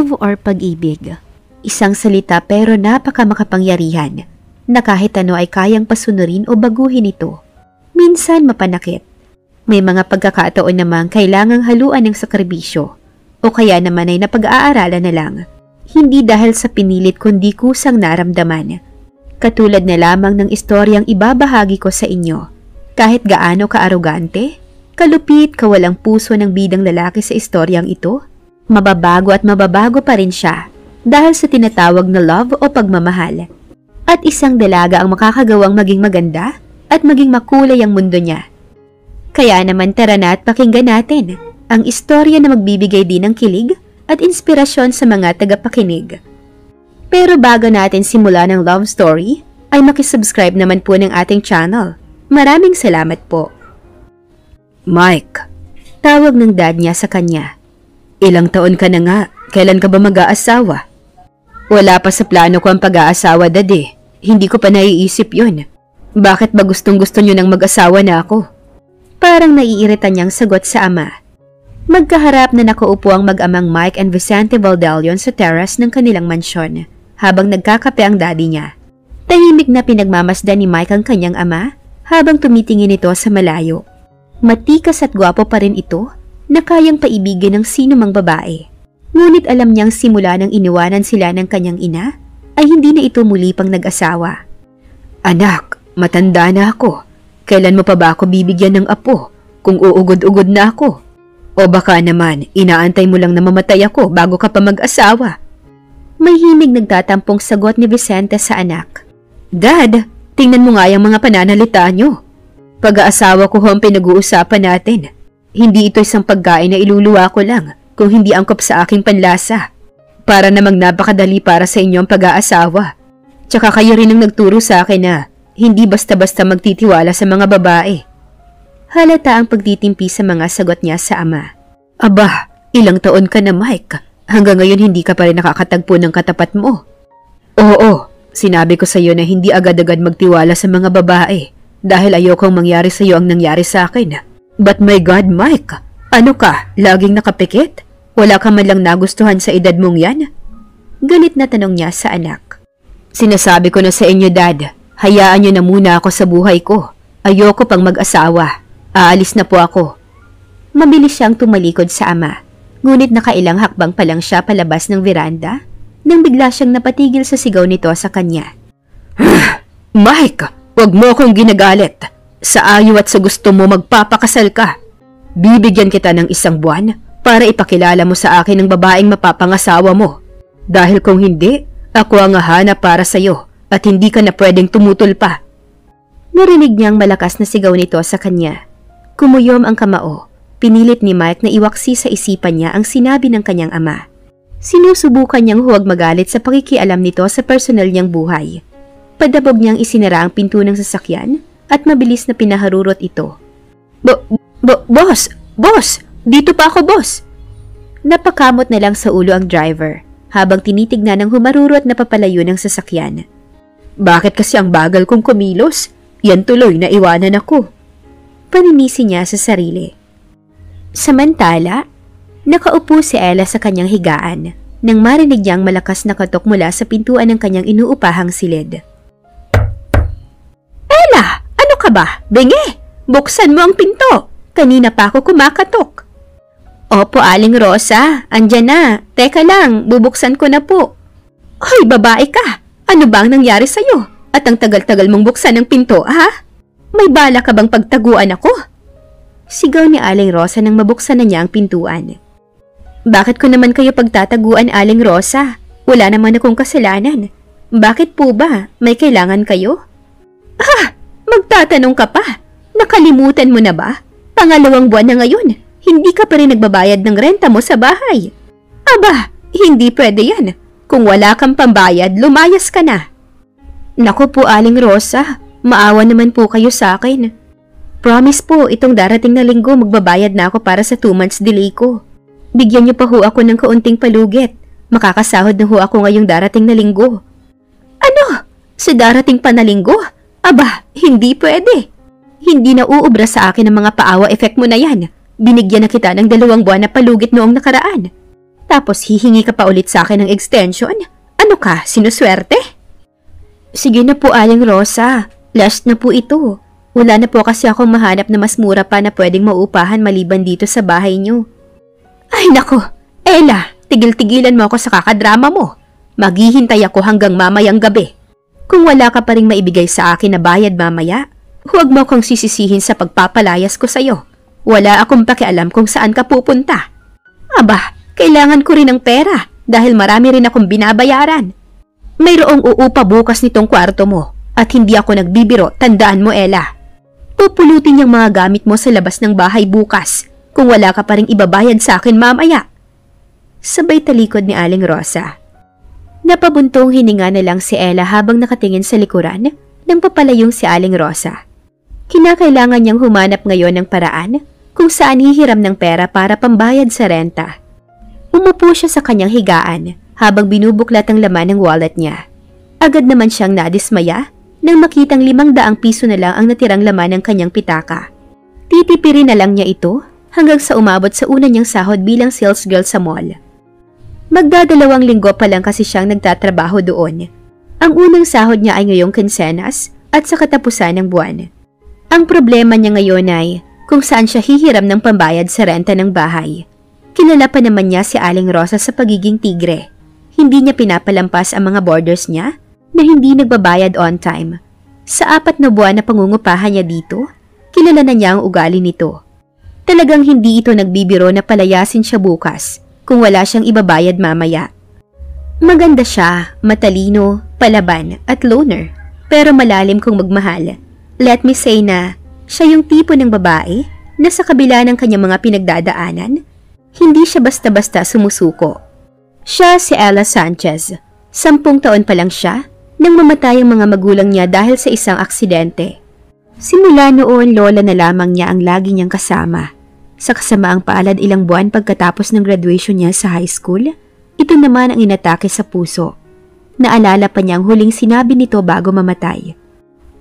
Love or pag-ibig. Isang salita pero napaka makapangyarihan na kahit ano ay kayang pasunurin o baguhin ito. Minsan mapanakit. May mga pagkakataon namang kailangang haluan ng sakribisyo o kaya naman ay napag-aaralan na lang. Hindi dahil sa pinilit kundi kusang naramdaman. Katulad na lamang ng istoryang ibabahagi ko sa inyo. Kahit gaano ka-arogante, kalupit, kawalang puso ng bidang lalaki sa istoryang ito, mababago at mababago pa rin siya dahil sa tinatawag na love o pagmamahal. At isang dalaga ang makakagawang maging maganda at maging makulay ang mundo niya. Kaya naman tara na at pakinggan natin ang istorya na magbibigay din ng kilig at inspirasyon sa mga tagapakinig. Pero bago natin simula ng love story, ay makisubscribe naman po ng ating channel. Maraming salamat po. Mike, tawag ng dad niya sa kanya. Ilang taon ka na nga, kailan ka ba mag-aasawa? Wala pa sa plano ko ang pag-aasawa, dad eh. Hindi ko pa naiisip yun. Bakit ba gustong-gusto nyo nang mag-asawa na ako? Parang naiirita niyang sagot sa ama. Magkaharap na nakaupo ang mag-amang Mike and Vicente Valdelion sa terrace ng kanilang mansyon habang nagkakape ang daddy niya. Tahimik na pinagmamasdan ni Mike ang kanyang ama habang tumitingin ito sa malayo. Matikas at gwapo pa rin ito na kayang paibigin ng sino mang babae. Ngunit alam niyang simula nang iniwanan sila ng kanyang ina, ay hindi na ito muli pang nag-asawa. Anak, matanda na ako. Kailan mo pa ba ako bibigyan ng apo kung uugod-ugod na ako? O baka naman, inaantay mo lang na mamatay ako bago ka pa mag-asawa? May himig nagtatampong sagot ni Vicente sa anak. Dad, tingnan mo nga yung mga pananalita nyo. Pag-aasawa ko ho ang pinag-uusapan natin. Hindi ito isang pagkain na iluluwa ko lang kung hindi angkop sa aking panlasa. Para namang napakadali para sa inyo ang pag-aasawa. Tsaka kayo rin ang nagturo sa akin na hindi basta-basta magtitiwala sa mga babae. Halata ang pagtitimpi sa mga sagot niya sa ama. Aba, ilang taon ka na, Mike. Hanggang ngayon hindi ka pa rin nakakatagpo ng katapat mo. Oo, sinabi ko sa iyo na hindi agad-agad magtiwala sa mga babae dahil ayokong mangyari sa iyo ang nangyari sa akin. But my God, Mike, ano ka? Laging nakapikit? Wala ka man lang nagustuhan sa edad mong yan? Galit na tanong niya sa anak. Sinasabi ko na sa inyo, Dad, hayaan niyo na muna ako sa buhay ko. Ayoko pang mag-asawa. Aalis na po ako. Mabilis siyang tumalikod sa ama, ngunit nakailang hakbang pa lang siya palabas ng veranda nang bigla siyang napatigil sa sigaw nito sa kanya. Mike, wag mo akong ginagalit. Sa ayaw at sa gusto mo magpapakasal ka. Bibigyan kita ng 1 buwan para ipakilala mo sa akin ang babaeng mapapangasawa mo. Dahil kung hindi, ako ang hahanap para sa iyo at hindi ka na pwedeng tumutol pa. Narinig niyang malakas na sigaw nito sa kanya. Kumuyom ang kamao. Pinilit ni Mike na iwaksi sa isipan niya ang sinabi ng kanyang ama. Sinusubukan niyang huwag magalit sa pakikialam nito sa personal niyang buhay. Padabog niyang isinara ang pinto ng sasakyan at mabilis na pinaharurot ito. Boss! Dito pa ako, boss! Napakamot na lang sa ulo ang driver habang tinitignan ng humarurot na papalayo ng sasakyan. Bakit kasi ang bagal kong kumilos? Yan tuloy na iwanan ako. Paninisi niya sa sarili. Samantala, nakaupo si Ella sa kanyang higaan nang marinig niyang malakas na katok mula sa pintuan ng kanyang inuupahang silid. Ella! Ano ka ba? Bingi! Buksan mo ang pinto! Kanina pa ako kumakatok. Opo, Aling Rosa. Andyan na. Teka lang, bubuksan ko na po. Hoy, babae ka! Ano ba ang nangyari sa'yo? At ang tagal-tagal mong buksan ng pinto, ha? May bala ka bang pagtaguan ako? Sigaw ni Aling Rosa nang mabuksan na niya ang pintuan. Bakit ko naman kayo pagtataguan, Aling Rosa? Wala naman akong kasalanan. Bakit po ba? May kailangan kayo? Magtatanong ka pa? Nakalimutan mo na ba? 2 buwan na ngayon, hindi ka pa rin nagbabayad ng renta mo sa bahay. Aba, hindi pwede yan. Kung wala kang pambayad, lumayas ka na. Naku po, Aling Rosa, maawa naman po kayo sa akin. Promise po, itong darating na linggo magbabayad na ako para sa 2 months delay ko. Bigyan niyo pa ho ako ng kaunting palugit. Makakasahod na ho ako ngayong darating na linggo. Ano? Sa darating pa na linggo? Aba, hindi pwede. Hindi na uubra sa akin ang mga paawa effect mo na yan. Binigyan na kita ng 2 buwan na palugit noong nakaraan. Tapos hihingi ka pa ulit sa akin ng extension? Ano ka, sinuswerte? Sige na po, Aling Rosa. Last na po ito. Wala na po kasi akong mahanap na mas mura pa na pwedeng maupahan maliban dito sa bahay niyo. Ay nako, Ella, tigil-tigilan mo ako sa kakadrama mo. Maghihintay ako hanggang mamayang gabi. Kung wala ka pa ring maibigay sa akin na bayad mamaya, huwag mo akong sisisihin sa pagpapalayas ko sa'yo. Wala akong pakialam kung saan ka pupunta. Aba, kailangan ko rin ng pera dahil marami rin akong binabayaran. Mayroong uupa bukas nitong kwarto mo at hindi ako nagbibiro, tandaan mo Ella. Pupulutin yung mga gamit mo sa labas ng bahay bukas kung wala ka pa ring ibabayad sa akin mamaya. Sabay talikod ni Aling Rosa. Napabuntong hininga na lang si Ella habang nakatingin sa likuran nang papalayong si Aling Rosa. Kinakailangan niyang humanap ngayon ng paraan kung saan hihiram ng pera para pambayad sa renta. Umupo siya sa kanyang higaan habang binubuklat ang laman ng wallet niya. Agad naman siyang nadismaya nang makitang 500 piso na lang ang natirang laman ng kanyang pitaka. Titipirin na lang niya ito hanggang sa umabot sa una niyang sahod bilang sales girl sa mall. Magdadalawang linggo pa lang kasi siyang nagtatrabaho doon. Ang unang sahod niya ay ngayong kinsenas at sa katapusan ng buwan. Ang problema niya ngayon ay kung saan siya hihiram ng pambayad sa renta ng bahay. Kilala pa naman niya si Aling Rosa sa pagiging tigre. Hindi niya pinapalampas ang mga borders niya na hindi nagbabayad on time. Sa 4 na buwan na pangungupahan niya dito, kilala na niya ang ugali nito. Talagang hindi ito nagbibiro na palayasin siya bukas kung wala siyang ibabayad mamaya. Maganda siya, matalino, palaban at loner, pero malalim kung magmahal. Let me say na siya yung tipo ng babae na sa kabila ng kanyang mga pinagdadaanan, hindi siya basta-basta sumusuko. Siya si Ella Sanchez. 10 taon pa lang siya nang mamatay ang mga magulang niya dahil sa isang aksidente. Simula noon, lola na lamang niya ang lagi niyang kasama. Sa kasamaang palad ilang buwan pagkatapos ng graduation niya sa high school, ito naman ang inatake sa puso. Naalala pa niya ang huling sinabi nito bago mamatay.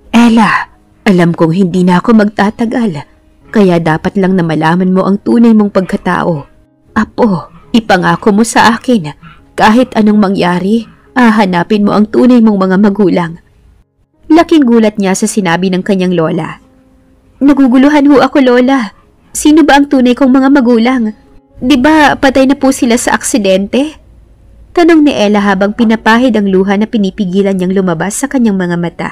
Ella, alam kong hindi na ako magtatagal, kaya dapat lang na malaman mo ang tunay mong pagkatao. Apo, ipangako mo sa akin, kahit anong mangyari, hanapin mo ang tunay mong mga magulang. Laking gulat niya sa sinabi ng kanyang lola. Naguguluhan ho ako, lola. Sino ba ang tunay kong mga magulang? Di ba patay na po sila sa aksidente? Tanong ni Ella habang pinapahid ang luha na pinipigilan niyang lumabas sa kanyang mga mata.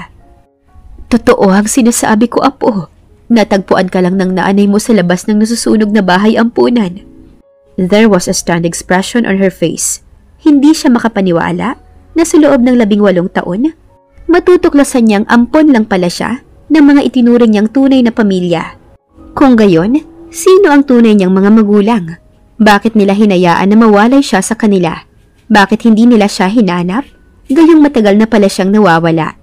Totoo ang sinasabi ko, apo. Natagpuan ka lang ng nanay mo sa labas ng nasusunog na bahay ampunan. There was a stunned expression on her face. Hindi siya makapaniwala na sa loob ng 18 taon, matutuklasan niyang ampon lang pala siya ng mga itinuring niyang tunay na pamilya. Kung gayon, sino ang tunay niyang mga magulang? Bakit nila hinayaan na mawalay siya sa kanila? Bakit hindi nila siya hinanap? Gayong matagal na pala siyang nawawala.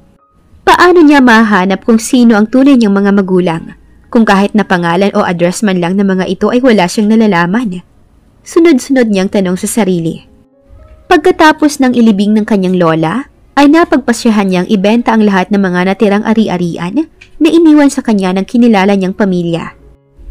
Paano niya mahanap kung sino ang tunay niyang mga magulang? Kung kahit na pangalan o address man lang ng mga ito ay wala siyang nalalaman. Sunod-sunod niyang tanong sa sarili. Pagkatapos ng ilibing ng kanyang lola, ay napagpasyahan niyang ibenta ang lahat ng mga natirang ari-arian na iniwan sa kanya ng kinilala niyang pamilya.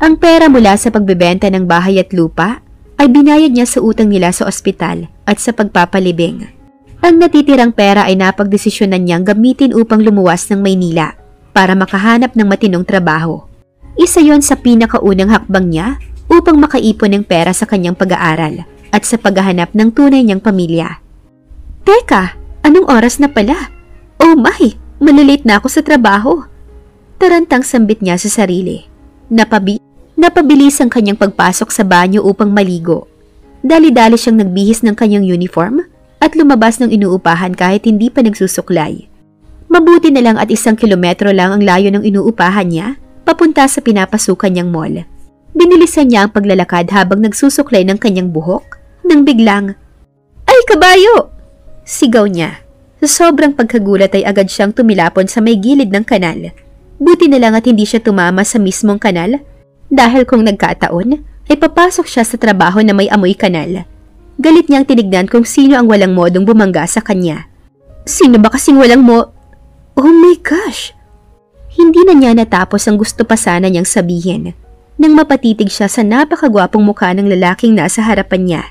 Ang pera mula sa pagbebenta ng bahay at lupa ay binayad niya sa utang nila sa ospital at sa pagpapalibing. Ang natitirang pera ay napagdesisyonan niyang gamitin upang lumuwas ng Maynila para makahanap ng matinong trabaho. Isa yon sa pinakaunang hakbang niya upang makaipon ng pera sa kanyang pag-aaral at sa paghahanap ng tunay niyang pamilya. Teka, anong oras na pala? Oh my, malilate na ako sa trabaho. Tarantang sambit niya sa sarili. Napabilis ang kanyang pagpasok sa banyo upang maligo. Dali-dali siyang nagbihis ng kanyang uniform at lumabas ng inuupahan kahit hindi pa nagsusuklay. Mabuti na lang at 1 kilometro lang ang layo ng inuupahan niya papunta sa pinapasukan niyang mall. Binilisan niya ang paglalakad habang nagsusuklay ng kanyang buhok nang biglang, "Ay, kabayo!" Sigaw niya. Sa sobrang pagkagulat ay agad siyang tumilapon sa may gilid ng kanal. Buti na lang at hindi siya tumama sa mismong kanal dahil kung nagkataon ay papasok siya sa trabaho na may amoy kanal. Galit niyang tinignan kung sino ang walang modong bumangga sa kanya. Sino ba kasing walang Oh my gosh! Hindi na niya natapos ang gusto pa sana niyang sabihin nang mapatitig siya sa napakagwapong mukha ng lalaking nasa harapan niya.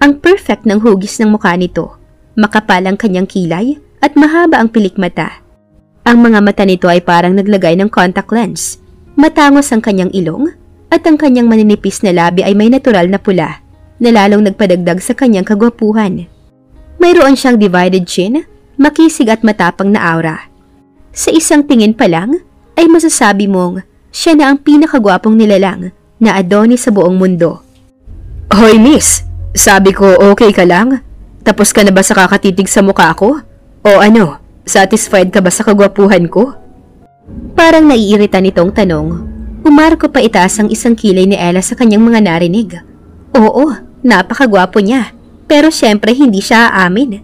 Ang perfect ng hugis ng mukha nito. Makapal ang kanyang kilay at mahaba ang pilik mata. Ang mga mata nito ay parang naglagay ng contact lens. Matangos ang kanyang ilong at ang kanyang maninipis na labi ay may natural na pula na lalong nagpadagdag sa kanyang kagwapuhan. Mayroon siyang divided chin, makisig at matapang na aura. Sa isang tingin pa lang ay masasabi mong siya na ang pinakagwapong nilalang na Adonis sa buong mundo. Hoy miss, sabi ko okay ka lang? Tapos ka na ba sa kakatitig sa mukha ko? O ano, satisfied ka ba sa kagwapuhan ko? Parang naiirita nitong tanong. Umarko pa itaas ang isang kilay ni Ella sa kanyang mga narinig. Oo, napakagwapo niya. Pero syempre hindi siya aamin.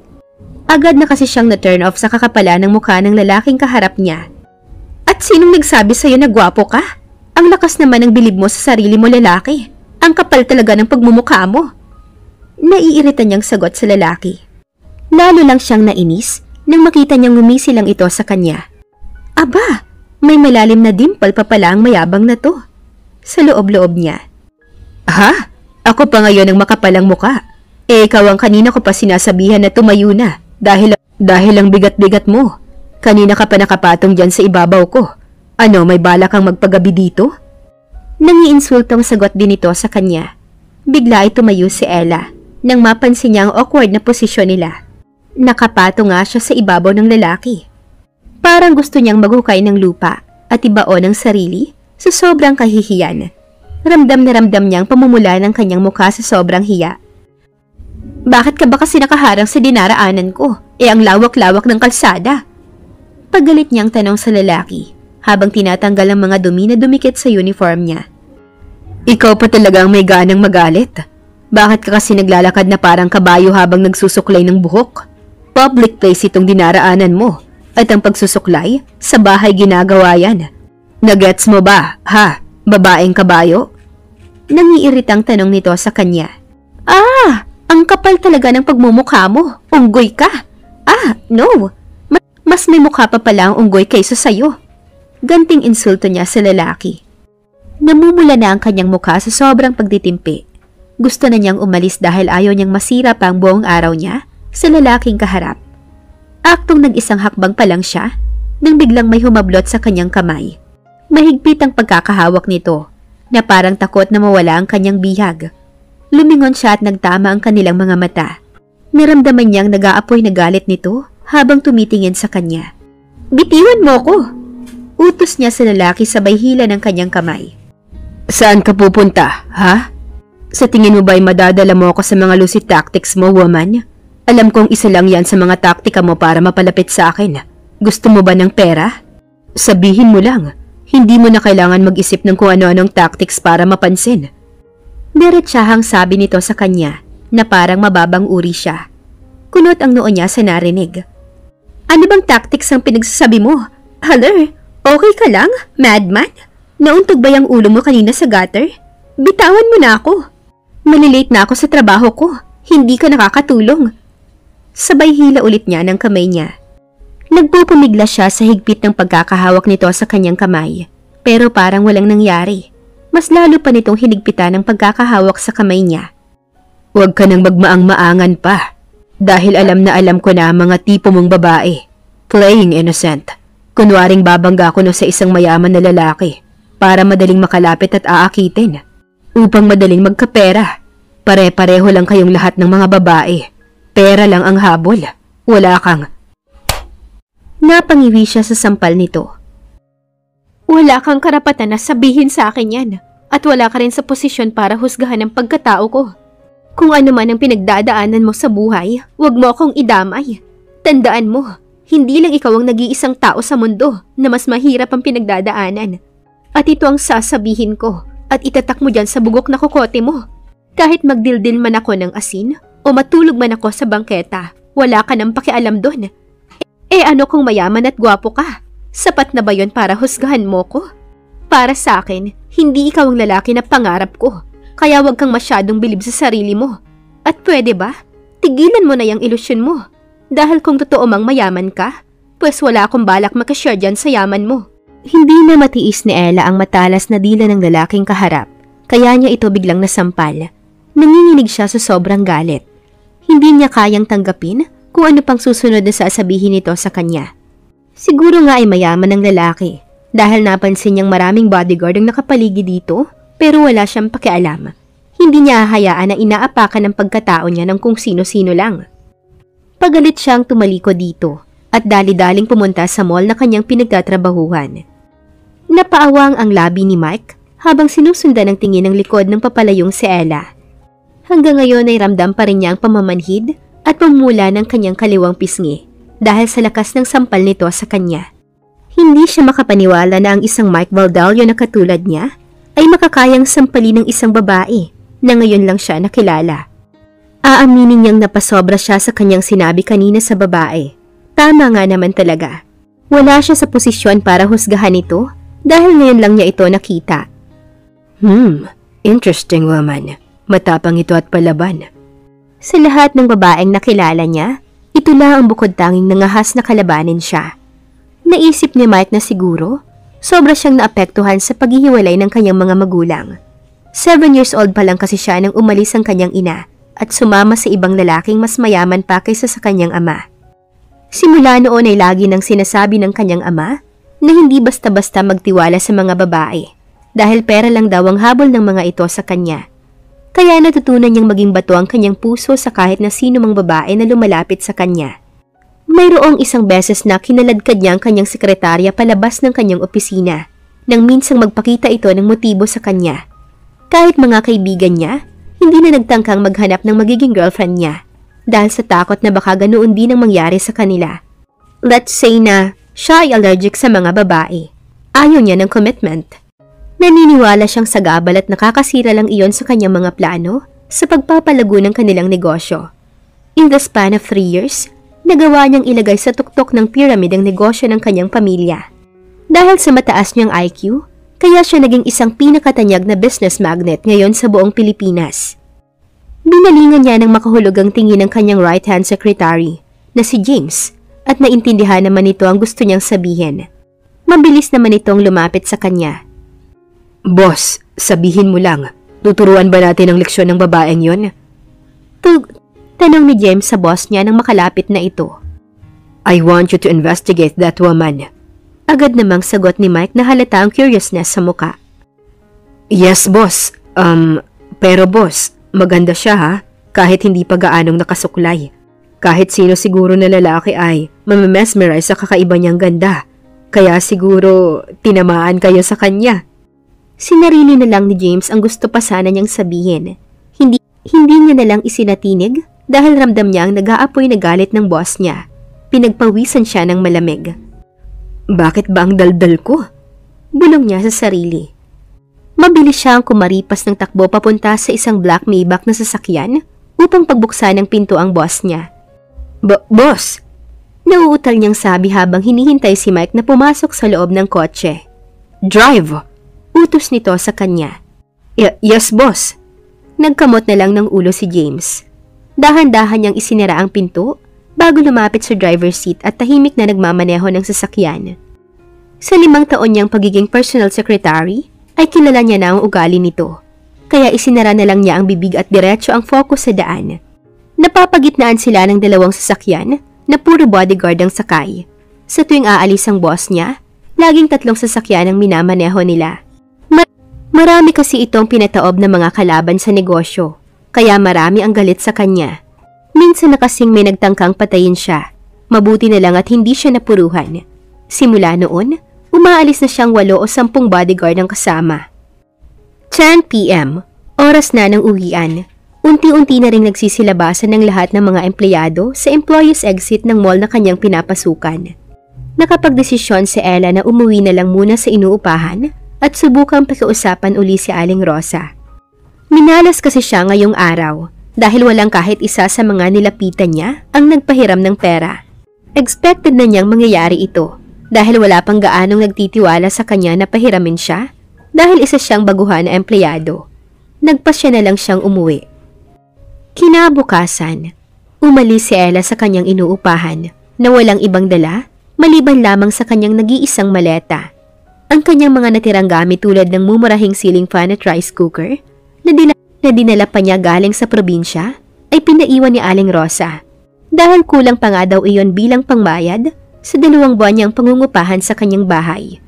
Agad na kasi siyang na-turn off sa kakapala ng mukha ng lalaking kaharap niya. At sinong nagsabi sa'yo na gwapo ka? Ang lakas naman ng bilib mo sa sarili mo, lalaki. Ang kapal talaga ng pagmumukha mo. Naiirita niyang sagot sa lalaki. Lalo lang siyang nainis nang makita niyang ngumisi lang ito sa kanya. Aba, may malalim na dimple pa pala ang mayabang na to. Sa loob-loob niya. Ha? Ako pa ngayon ang makapalang muka. Ikaw ang kanina ko pa sinasabihan na tumayo na dahil ang bigat-bigat mo. Kanina ka pa nakapatong dyan sa ibabaw ko. Ano, may bala kang magpagabi dito? Nangiinsultong sagot din ito sa kanya. Bigla ay tumayo si Ella nang mapansin niya ang awkward na posisyon nila. Nakapato nga siya sa ibabaw ng lalaki. Parang gusto niyang maghukay ng lupa at ibaon ang sarili sa sobrang kahihiyan. Ramdam na ramdam niyang pamumula ng kanyang mukha sa sobrang hiya. Bakit ka ba kasi nakaharang sa dinaraanan ko? Ang lawak-lawak ng kalsada. Paggalit niyang tanong sa lalaki habang tinatanggal ang mga dumi na dumikit sa uniform niya. Ikaw pa talagang may ganang magalit. Bakit ka kasi naglalakad na parang kabayo habang nagsusuklay ng buhok? Public place itong dinaraanan mo at ang pagsusuklay sa bahay ginagawa yan. Nagets mo ba, ha? Babaeng kabayo? Nangiiritang tanong nito sa kanya. Ang kapal talaga ng pagmumukha mo. Unggoy ka. No. Mas may mukha pa pala ang unggoy kaysa sayo. Ganting insulto niya sa lalaki. Namumula na ang kanyang mukha sa sobrang pagditimpi. Gusto na niyang umalis dahil ayaw niyang masira pa ang buong araw niya sa lalaking kaharap. Aktong nag-isang hakbang pa lang siya nang biglang may humablot sa kanyang kamay. Mahigpit ang pagkakahawak nito na parang takot na mawala ang kanyang bihag. Lumingon siya at nagtama ang kanilang mga mata. Naramdaman niyang nag-aapoy na galit nito habang tumitingin sa kanya. Bitiwan mo ko! Utos niya sa lalaki sabay hila ng kanyang kamay. Saan ka pupunta, ha? Sa tingin mo ba'y madadala mo ako sa mga lucid tactics mo, woman? Alam kong isa lang yan sa mga taktika mo para mapalapit sa akin. Gusto mo ba ng pera? Sabihin mo lang, hindi mo na kailangan mag-isip ng kung ano-anong tactics para mapansin. Diretsahang sabi nito sa kanya na parang mababang uri siya. Kunot ang noo niya sa narinig. Ano bang tactics ang pinagsasabi mo? Haler, okay ka lang, madman? Nauntog ba yung ulo mo kanina sa gutter? Bitawan mo na ako. Malilate na ako sa trabaho ko. Hindi ka nakakatulong. Sabay hila ulit niya ng kamay niya. Nagpupumigla siya sa higpit ng pagkakahawak nito sa kanyang kamay. Pero parang walang nangyari. Mas lalo pa nitong hinigpitan ng pagkakahawak sa kamay niya. Huwag ka nang magmaang-maangan pa. Dahil alam na alam ko na mga tipo mong babae. Playing innocent. Kunwaring babangga ko no sa isang mayaman na lalaki para madaling makalapit at aakitin. Upang madaling magkapera. Pare-pareho lang kayong lahat ng mga babae. Pera lang ang habol. Wala kang... Napangiwi siya sa sampal nito. Wala kang karapatan na sabihin sa akin yan. At wala ka rin sa posisyon para husgahan ang pagkatao ko. Kung ano man ang pinagdadaanan mo sa buhay, huwag mo akong idamay. Tandaan mo, hindi lang ikaw ang nag-iisang tao sa mundo na mas mahirap ang pinagdadaanan. At ito ang sasabihin ko at itatak mo dyan sa bugok na kokote mo. Kahit magdildil man ako ng asin o matulog man ako sa bangketa, wala ka nang pakialam doon. Ano kung mayaman at gwapo ka? Sapat na ba yon para husgahan mo ko? Para sa akin, hindi ikaw ang lalaki na pangarap ko. Kaya wag kang masyadong bilib sa sarili mo. At pwede ba? Tigilan mo na yung ilusyon mo. Dahil kung totoo mang mayaman ka, pues wala akong balak makashare dyan sa yaman mo. Hindi na matiis ni Ella ang matalas na dila ng lalaking kaharap. Kaya niya ito biglang nasampal. Nanginginig siya sa sobrang galit. Hindi niya kayang tanggapin kung ano pang susunod na sasabihin nito sa kanya. Siguro nga ay mayaman ng lalaki dahil napansin niyang maraming bodyguard ang nakapaligid dito pero wala siyang pakialam. Hindi niya hahayaan na inaapakan ang pagkatao niya ng kung sino-sino lang. Pagalit siyang tumaliko dito at dali-daling pumunta sa mall na kanyang pinagtatrabahuhan. Napaawang ang labi ni Mike habang sinusundan ng tingin ng likod ng papalayong si Ella. Hanggang ngayon ay ramdam pa rin niya ang pamamanhid at pamumula ng kanyang kaliwang pisngi dahil sa lakas ng sampal nito sa kanya. Hindi siya makapaniwala na ang isang Mike Valdalio na katulad niya ay makakayang sampalin ng isang babae na ngayon lang siya nakilala. Aaminin niyang napasobra siya sa kanyang sinabi kanina sa babae. Tama nga naman talaga. Wala siya sa posisyon para husgahan ito dahil ngayon lang niya ito nakita. Interesting woman. Matapang ito at palaban. Sa lahat ng babaeng nakilala niya, ito lang ang bukod tanging nangahas na kalabanin siya. Naisip ni Mike na siguro, sobra siyang naapektuhan sa paghihiwalay ng kanyang mga magulang. 7 years old pa lang kasi siya nang umalis ang kanyang ina at sumama sa ibang lalaking mas mayaman pa kaysa sa kanyang ama. Simula noon ay lagi nang sinasabi ng kanyang ama na hindi basta-basta magtiwala sa mga babae dahil pera lang daw ang habol ng mga ito sa kanya. Kaya natutunan niyang maging bato ang kanyang puso sa kahit na sino mang babae na lumalapit sa kanya. Mayroong isang beses na kinaladkad niya ang kanyang sekretarya palabas ng kanyang opisina nang minsang magpakita ito ng motibo sa kanya. Kahit mga kaibigan niya, hindi na nagtangkang maghanap ng magiging girlfriend niya dahil sa takot na baka ganoon din ang mangyari sa kanila. Let's say na siya ay allergic sa mga babae. Ayaw niya ng commitment. Naniniwala siyang sagabal at nakakasira lang iyon sa kanyang mga plano sa pagpapalago ng kanilang negosyo. In the span of 3 years, nagawa niyang ilagay sa tuktok ng pyramid ang negosyo ng kanyang pamilya. Dahil sa mataas niyang IQ, kaya siya naging isang pinakatanyag na business magnet ngayon sa buong Pilipinas. Binalingan niya ng makahulugang tingin ng kanyang right-hand secretary na si James at naintindihan naman ito ang gusto niyang sabihin. Mabilis naman itong lumapit sa kanya. Boss, sabihin mo lang, tuturuan ba natin ang leksyon ng babaeng yon? Tanong ni James sa boss niya nang makalapit na ito. I want you to investigate that woman. Agad namang sagot ni Mike na halata ang curiousness sa muka. Yes, boss. Pero boss, maganda siya ha, kahit hindi pa gaanong nakasuklay. Kahit sino siguro na lalaki ay mamemesmerize sa kakaiba niyang ganda. Kaya siguro tinamaan kayo sa kanya. Sinarili na lang ni James ang gusto pa sana niyang sabihin. Hindi niya na lang isinatinig dahil ramdam niya ang nag-aapoy na galit ng boss niya. Pinagpawisan siya ng malamig. Bakit ba ang daldal ko? Bulong niya sa sarili. Mabilis siyang kumaripas ng takbo papunta sa isang black Maybach na sasakyan upang pagbuksan ng pinto ang boss niya. Boss! Nauutal niyang sabi habang hinihintay si Mike na pumasok sa loob ng kotse. Drive! Utos nito sa kanya. Yes, boss. Nagkamot na lang ng ulo si James. Dahan-dahan niyang isinara ang pinto bago lumapit sa driver's seat at tahimik na nagmamaneho ng sasakyan. Sa 5 taon niyang pagiging personal secretary, ay kilala niya na ang ugali nito. Kaya isinara na lang niya ang bibig at diretso ang focus sa daan. Napapagitnaan sila ng 2 sasakyan na puro bodyguard ang sakay. Sa tuwing aalis ang boss niya, laging 3 sasakyan ang minamaneho nila. Marami kasi itong pinataob na mga kalaban sa negosyo, kaya marami ang galit sa kanya. Minsan na kasing may nagtangkang patayin siya. Mabuti na lang at hindi siya napuruhan. Simula noon, umaalis na siyang 8 o 10 bodyguard ang kasama. 10 p.m., oras na ng uwian. Unti-unti na rin nagsisilabasan ng lahat ng mga empleyado sa employees exit ng mall na kanyang pinapasukan. Nakapagdesisyon si Ella na umuwi na lang muna sa inuupahan at subukang pakiusapan uli si Aling Rosa. Minalas kasi siya ngayong araw dahil walang kahit isa sa mga nilapitan niya ang nagpahiram ng pera. Expected na niyang mangyayari ito dahil wala pang gaanong nagtitiwala sa kanya na pahiramin siya dahil isa siyang baguhan na empleyado. Nagpasya na lang siyang umuwi. Kinabukasan, umalis si Ella sa kanyang inuupahan na walang ibang dala maliban lamang sa kanyang nag-iisang maleta. Ang kanyang mga natirang gamit tulad ng mumurahing ceiling fan at rice cooker na dinala pa niya galing sa probinsya ay pinaiwan ni Aling Rosa. Dahil kulang pa nga daw iyon bilang pangbayad sa 2 buwan niyang pangungupahan sa kanyang bahay.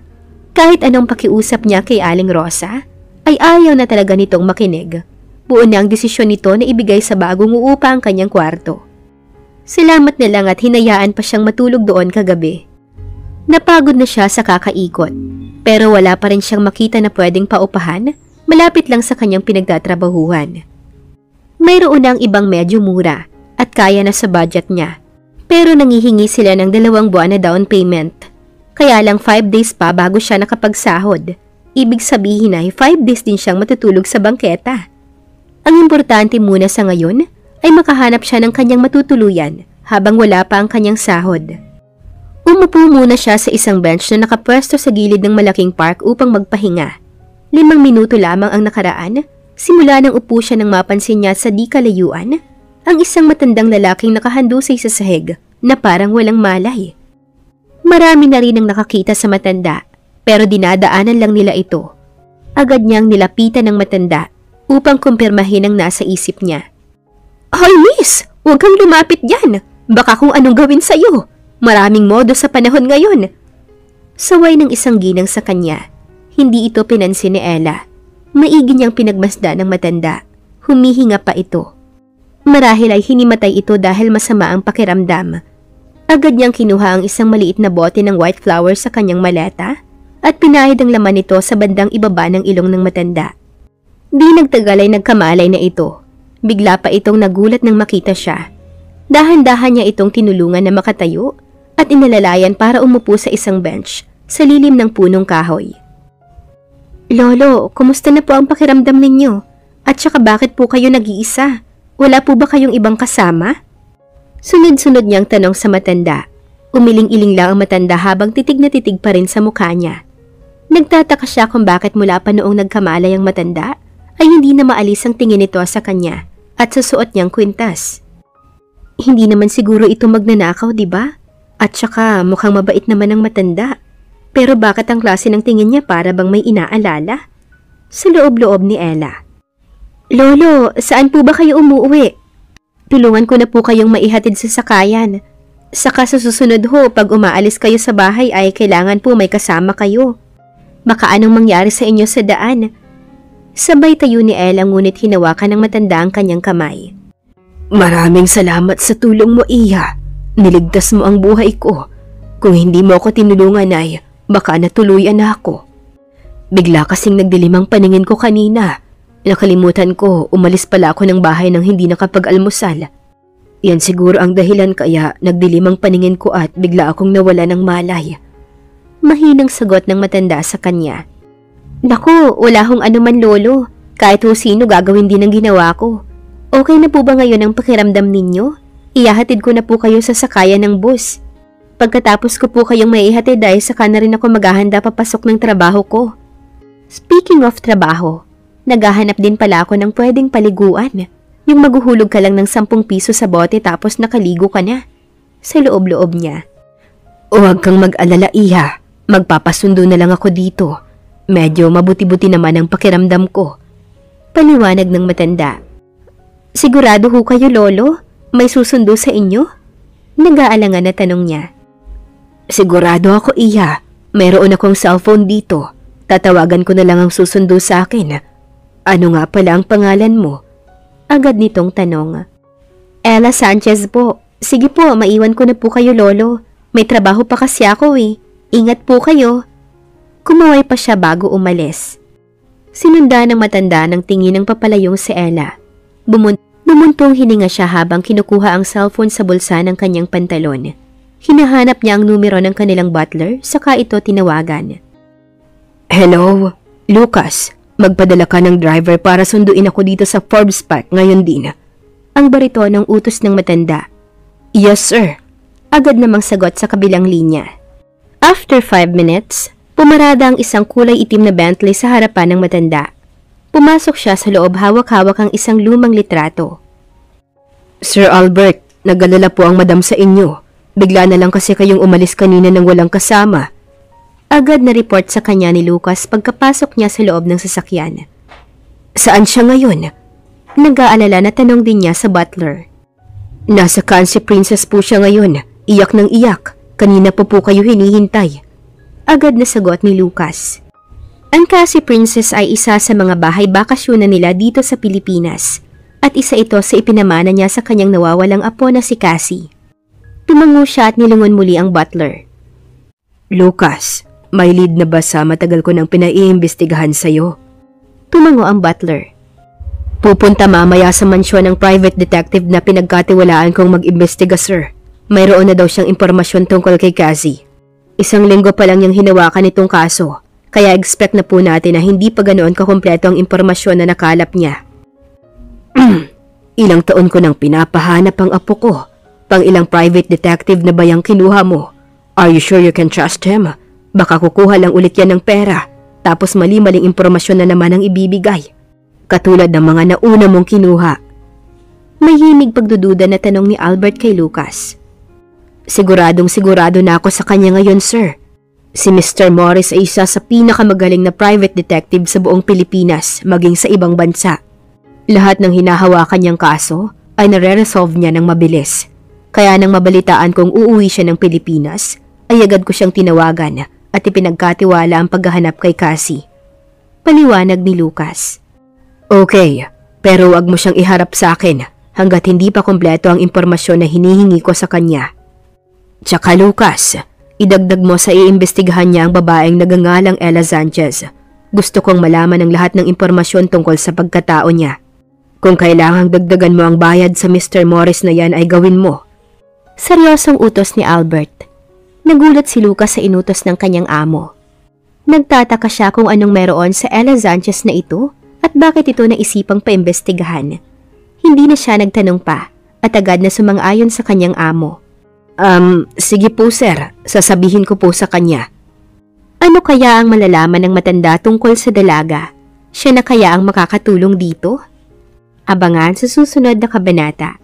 Kahit anong pakiusap niya kay Aling Rosa, ay ayaw na talaga nitong makinig. Buo na ang desisyon nito na ibigay sa bagong uupa ang kanyang kwarto. Salamat na lang at hinayaan pa siyang matulog doon kagabi. Napagod na siya sa kakaikot, pero wala pa rin siyang makita na pwedeng paupahan malapit lang sa kanyang pinagtatrabahuhan. Mayroon na ang ibang medyo mura at kaya na sa budget niya, pero nangihingi sila ng 2 buwan na down payment. Kaya lang 5 days pa bago siya nakapagsahod. Ibig sabihin ay 5 days din siyang matutulog sa bangketa. Ang importante muna sa ngayon ay makahanap siya ng kanyang matutuluyan habang wala pa ang kanyang sahod. Umupo muna siya sa isang bench na nakapwesto sa gilid ng malaking park upang magpahinga. 5 minuto lamang ang nakaraan, simula nang upo siya nang mapansin niya sa di kalayuan ang isang matandang lalaking nakahandusay sa sahig na parang walang malay. Marami na rin ang nakakita sa matanda, pero dinadaanan lang nila ito. Agad niyang nilapitan ng matanda upang kumpirmahin ang nasa isip niya. "Hoy miss, huwag kang lumapit dyan. Baka kung anong gawin sa'yo. Maraming modo sa panahon ngayon." Saway ng isang ginang sa kanya. Hindi ito pinansin ni Ella. Maigi niyang pinagmasda ng matanda. Humihinga pa ito. Marahil ay hinimatay ito dahil masama ang pakiramdam. Agad niyang kinuha ang isang maliit na bote ng white flower sa kanyang maleta at pinahid ang laman nito sa bandang ibaba ng ilong ng matanda. Di nagtagal ay nagkamalay na ito. Bigla pa itong nagulat nang makita siya. Dahan-dahan niya itong tinulungan na makatayo at inalalayan para umupo sa isang bench sa lilim ng punong kahoy. "Lolo, kumusta na po ang pakiramdam ninyo? At saka bakit po kayo nag-iisa? Wala po ba kayong ibang kasama?" Sunod-sunod niyang tanong sa matanda. Umiling-iling lang ang matanda habang titig na titig pa rin sa mukha niya. Nagtataka siya kung bakit mula pa noong nagkamalay ang matanda ay hindi na maalis ang tingin nito sa kanya at sa suot niyang kwintas. Hindi naman siguro ito magnanakaw, di ba? At saka mukhang mabait naman ang matanda. Pero bakit ang klase ng tingin niya para bang may inaalala? Sa loob-loob ni Ella. "Lolo, saan po ba kayo umuwi? Tulungan ko na po kayong maihatid sa sakayan. Saka sa susunod ho, pag umaalis kayo sa bahay ay kailangan po may kasama kayo. Baka anong mangyari sa inyo sa daan." Sabay tayo ni Ella ngunit hinawakan ng matanda ang kanyang kamay. "Maraming salamat sa tulong mo, Iya. Niligtas mo ang buhay ko. Kung hindi mo ako tinulungan ay baka natuluyan na ako. Bigla kasing nagdilim ang paningin ko kanina. Nakalimutan ko, umalis pala ako ng bahay nang hindi nakapag-almusal. Yan siguro ang dahilan kaya nagdilim ang paningin ko at bigla akong nawala ng malay." Mahinang sagot ng matanda sa kanya. "Naku, wala hong anuman lolo. Kahit ho sino gagawin din ang ginawa ko. Okay na po ba ngayon ang pakiramdam ninyo? Iyahatid ko na po kayo sa sakayan ng bus. Pagkatapos ko po kayong maihatid ay saka na rin ako maghahanda papasok ng trabaho ko." Speaking of trabaho, naghahanap din pala ako ng pwedeng paliguan. Yung maghuhulog ka lang ng 10 piso sa bote tapos nakaligo ka na. Sa loob-loob niya. "Huwag kang mag-alala, Iha. Magpapasundo na lang ako dito. Medyo mabuti-buti naman ang pakiramdam ko." Paliwanag ng matanda. "Sigurado ho kayo, lolo? May susundo sa inyo?" Nag-aalangan na tanong niya. "Sigurado ako, Iha. Mayroon akong cellphone dito. Tatawagan ko na lang ang susundo sa akin. Ano nga pala ang pangalan mo?" Agad nitong tanong. "Ella Sanchez po. Sige po, maiwan ko na po kayo, lolo. May trabaho pa kasi ako eh. Ingat po kayo." Kumaway pa siya bago umalis. Sinunda ng matanda ng tingin ng papalayong si Ella. Bumuntong hininga siya habang kinukuha ang cellphone sa bulsa ng kanyang pantalon. Hinahanap niya ang numero ng kanilang butler, saka ito tinawagan. "Hello, Lucas. Magpadala ka ng driver para sunduin ako dito sa Forbes Park ngayon din." Ang barito ng utos ng matanda. "Yes, sir." Agad namang sagot sa kabilang linya. After 5 minutes, pumarada ang isang kulay itim na Bentley sa harapan ng matanda. Pumasok siya sa loob hawak-hawak ang isang lumang litrato. "Sir Albert, nag-alala po ang madam sa inyo. Bigla na lang kasi kayong umalis kanina nang walang kasama." Agad na report sa kanya ni Lucas pagkapasok niya sa loob ng sasakyan. "Saan siya ngayon?" Nag-aalala na tanong din niya sa butler. Nasa Kansi Princess po siya ngayon. Iyak ng iyak. Kanina po kayo hinihintay. Agad na sagot ni Lucas. Ang Kansi Princess ay isa sa mga bahay bakasyonan nila dito sa Pilipinas at isa ito sa ipinamana niya sa kanyang nawawalang apo na si Cassie. Tumango siya at nilungon muli ang butler. Lucas, may lead na ba sa matagal ko nang pinaiimbestigahan sa'yo? Tumango ang butler. Pupunta mamaya sa mansyon ng private detective na pinagkatiwalaan kong mag-imbestiga, sir. Mayroon na daw siyang impormasyon tungkol kay Cassie. 1 linggo pa lang niyang hinawakan itong kaso, kaya expect na po natin na hindi pa ganoon kakumpleto ang impormasyon na nakalap niya. Ilang taon ko nang pinapahanap ang apo ko. Pang ilang private detective na ba yung kinuha mo? Are you sure you can trust him? Baka kukuha lang ulit yan ng pera, tapos mali-maling impormasyon na naman ang ibibigay. Katulad ng mga nauna mong kinuha. May himig pagdududa na tanong ni Albert kay Lucas. Siguradong sigurado na ako sa kanya ngayon, sir. Si Mr. Morris ay isa sa pinakamagaling na private detective sa buong Pilipinas, maging sa ibang bansa. Lahat ng hinahawakan niyang kaso ay nare-resolve niya ng mabilis. Kaya nang mabalitaan kong uuwi siya ng Pilipinas, ay agad ko siyang tinawagan at ipinagkatiwala ang paghahanap kay Cassie. Paliwanag ni Lucas. Okay, pero wag mo siyang iharap sa akin hanggat hindi pa kumpleto ang impormasyon na hinihingi ko sa kanya. Tsaka Lucas, idagdag mo sa iimbestigahan niya ang babaeng nagangalang Ella Sanchez. Gusto kong malaman ang lahat ng impormasyon tungkol sa pagkatao niya. Kung kailangang dagdagan mo ang bayad sa Mr. Morris na yan ay gawin mo. Seryosong utos ni Albert. Nagulat si Lucas sa inutos ng kanyang amo. Nagtataka siya kung anong meron sa Ella Sanchez na ito at bakit ito naisipang paimbestigahan. Hindi na siya nagtanong pa at agad na sumang-ayon sa kanyang amo. Sige po sir, sasabihin ko po sa kanya. Ano kaya ang malalaman ng matanda tungkol sa dalaga? Siya na kaya ang makakatulong dito? Abangan sa susunod na kabanata.